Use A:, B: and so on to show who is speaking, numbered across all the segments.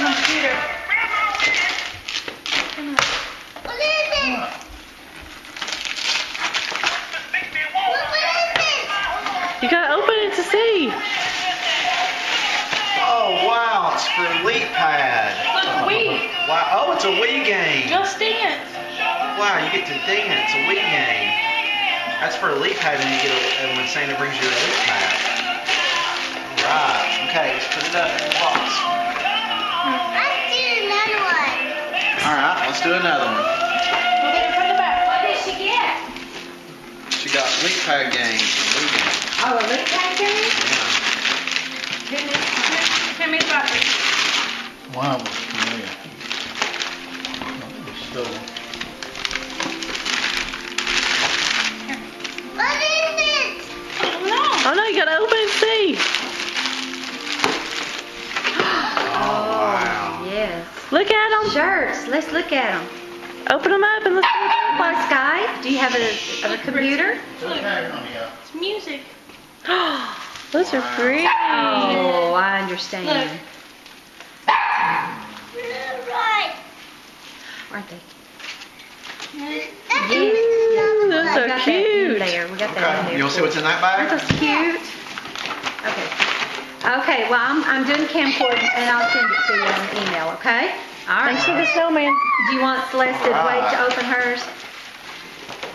A: computer.
B: What is it?
C: You gotta open it to see.
D: Oh wow, it's for Elite Pad.
A: Look, Wii.
D: Wow, oh, it's a Wii game.
A: Just Dance.
D: Wow, you get to dance, a Wii game. That's for Elite Pad, and you get when Santa brings you an Elite Pad. All right, okay, let's put it up in the box.
B: Let's do another one.
D: All right, let's do another one.
A: We'll get it from the back.
B: What did she get?
D: She got Elite Pad games and Wii games.
B: Oh, a Elite Pad game?
D: Yeah.
A: Hand me the battery.
E: Wow, was familiar. It was so.
B: What is it?
C: Oh no, you gotta open it to see.
D: Oh wow.
F: Yes.
C: Look at them.
F: Shirts. Let's look at them.
C: Open them up and let's see what they look
F: By
C: like.
F: Skype? Do you have a computer?
E: Okay, honey,
A: It's music.
C: Those are pretty.
F: Oh, I understand.
A: Look.
B: Right.
F: Aren't they?
B: That's
C: Ooh, those
F: We
C: are
F: got that in
C: cute.
F: there. We got that in
D: Okay,
F: there.
D: you want to see what's in that bag?
F: Aren't those cute? Okay. Okay, well, I'm doing camcorder and I'll send it to you on email, okay? All right.
C: Thanks for the snowman.
F: Do you want Celeste to wait to open hers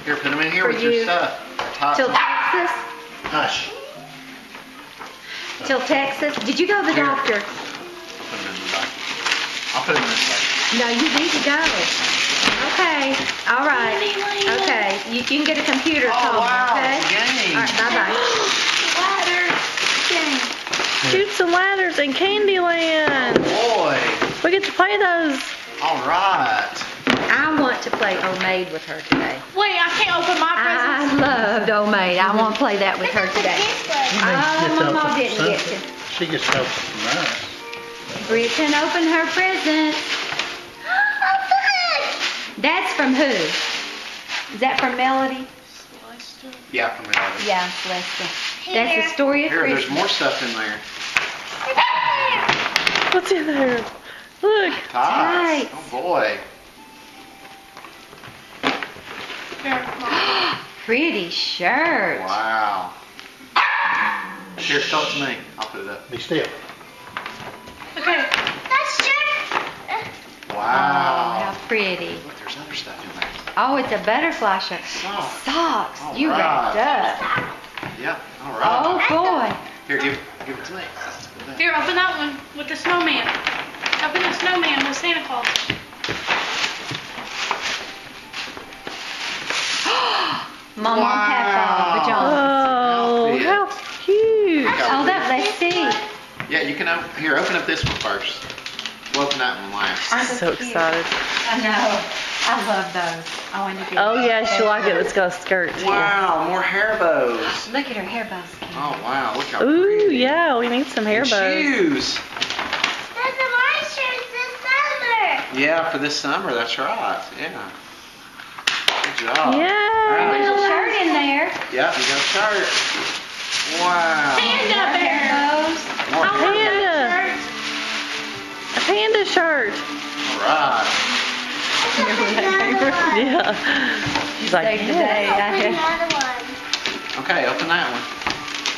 D: Here, put them in here
F: For
D: with your
F: you.
D: stuff. Tops
F: till
D: them.
F: Texas?
E: Hush.
F: Till Texas? Did you go to the
D: Here.
F: doctor?
D: Put them in the bag. I'll put them in this bag.
F: No, you need to go. Okay, all right. Okay, you can get a computer
D: Oh
F: phone,
D: wow,
F: okay?
D: it's a game.
F: All right, bye-bye.
A: Ladder. Dang.
C: Shoots and ladders in Candyland.
D: Boy,
C: We get to play those.
D: all right.
F: I want to play Old Maid with her today.
A: Wait, I can't open my
F: I
A: presents.
F: loved Old Maid. I want to play that with her today. Oh, Mama didn't get to.
E: She gets help from us.
F: Bria can open her presents. That's from who? Is that from Melody?
D: Yeah, from there.
F: Yeah, Celeste. That's the story of
D: Here, there's
F: Christmas.
D: more stuff in there.
C: What's in there? Look.
D: Ties.
F: Tights.
D: Oh boy.
A: Here, Mom.
F: Pretty shirt.
D: Wow. Here, show it to me. I'll put it up.
E: Be still.
A: Okay.
B: That's your.
F: Oh,
D: Wow.
F: how pretty.
D: Look, there's other stuff in there.
F: Oh, it's a butterfly shirt.
D: Socks.
F: Socks.
D: All
F: You
D: right.
F: wrapped up.
D: Yeah, all right.
F: Oh, boy.
D: Here, give it to me. Put that.
A: Here, open that one with the snowman. Open the snowman with Santa Claus.
F: Mama
D: Wow.
F: and Papa pajamas.
C: Oh, how cute.
F: Oh, let's see.
D: Yeah, you can open up this one first. We'll open that one last.
F: Aren't they
C: So
F: cute?
C: excited.
F: I know. I love those. I want to get.
C: Oh yeah, she'll like it. It's got a skirt too.
D: Wow, more hair bows.
F: Look at her hair bows. Kim.
D: Oh wow, look how
C: Ooh,
D: pretty.
C: yeah, we need some hair
D: And
C: bows.
D: shoes.
B: That's a my shirt this summer.
D: Yeah, for this summer, that's right. Yeah. Good job.
C: Yay.
F: There's
D: All
F: a
D: right.
F: shirt in there.
D: Yeah, you got a shirt. Wow.
A: Panda
F: More hair
A: bear.
F: bows.
D: More
A: I want
D: hair.
C: Panda.
A: that shirt.
C: A panda shirt.
D: All right.
B: Another one.
C: Yeah. She's like,
F: Save the
C: yeah.
F: day. I
B: Open
F: had-
B: another one.
D: Okay, open that one.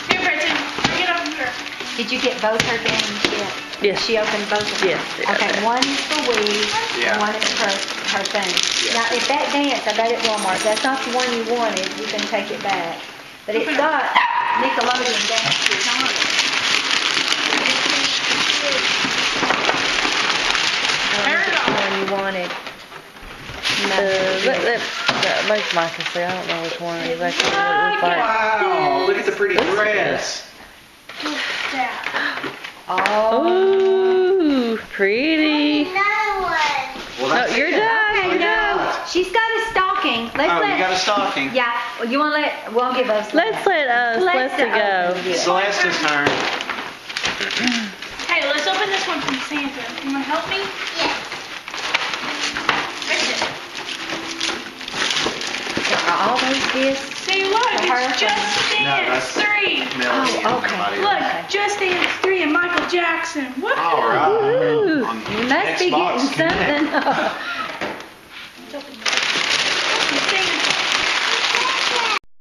A: Here, Bridget. Bring it over here.
F: Did you get both her games yet?
C: Yes.
F: She opened both of them?
C: Yes, yes.
F: Okay, one is for Wii,
D: Yeah.
F: and one is her thing.
D: Yeah.
F: Now, if that dance, I got it at Walmart, that's not the one you wanted, you can take it back. But it's got Nickelodeon dances on it.
A: There it
F: That's
A: is.
F: the one you wanted.
C: That makes Micah say, I don't know which one exactly what it looks like.
D: Wow, look at the pretty
C: This is
D: dress.
A: That.
F: Oh.
C: Ooh, pretty.
B: Another one.
D: Well,
C: No,
D: that's
C: you're
D: it.
C: done.
D: Oh,
F: Okay,
D: you
F: no,
D: got it.
F: she's got a stocking. Let's
D: Oh,
F: let.
D: you got a stocking.
F: Yeah, well, you want to let, we'll give us.
C: Let's let
F: Celeste
C: Celeste go.
F: open it.
D: Celeste's turn.
A: Hey, let's open this one from Santa. You want to help me?
B: Yes.
A: Bridget.
F: Are all those discs?
A: See, look,
F: For her?
A: it's Just Dance
D: that's-
A: 3.
D: Melody and
F: Oh, okay.
D: everybody.
A: Look, Just Dance 3 and Michael Jackson. Woohoo!
D: All right.
C: Ooh.
D: On
F: must be
D: Xbox
F: getting
D: Connect.
F: something.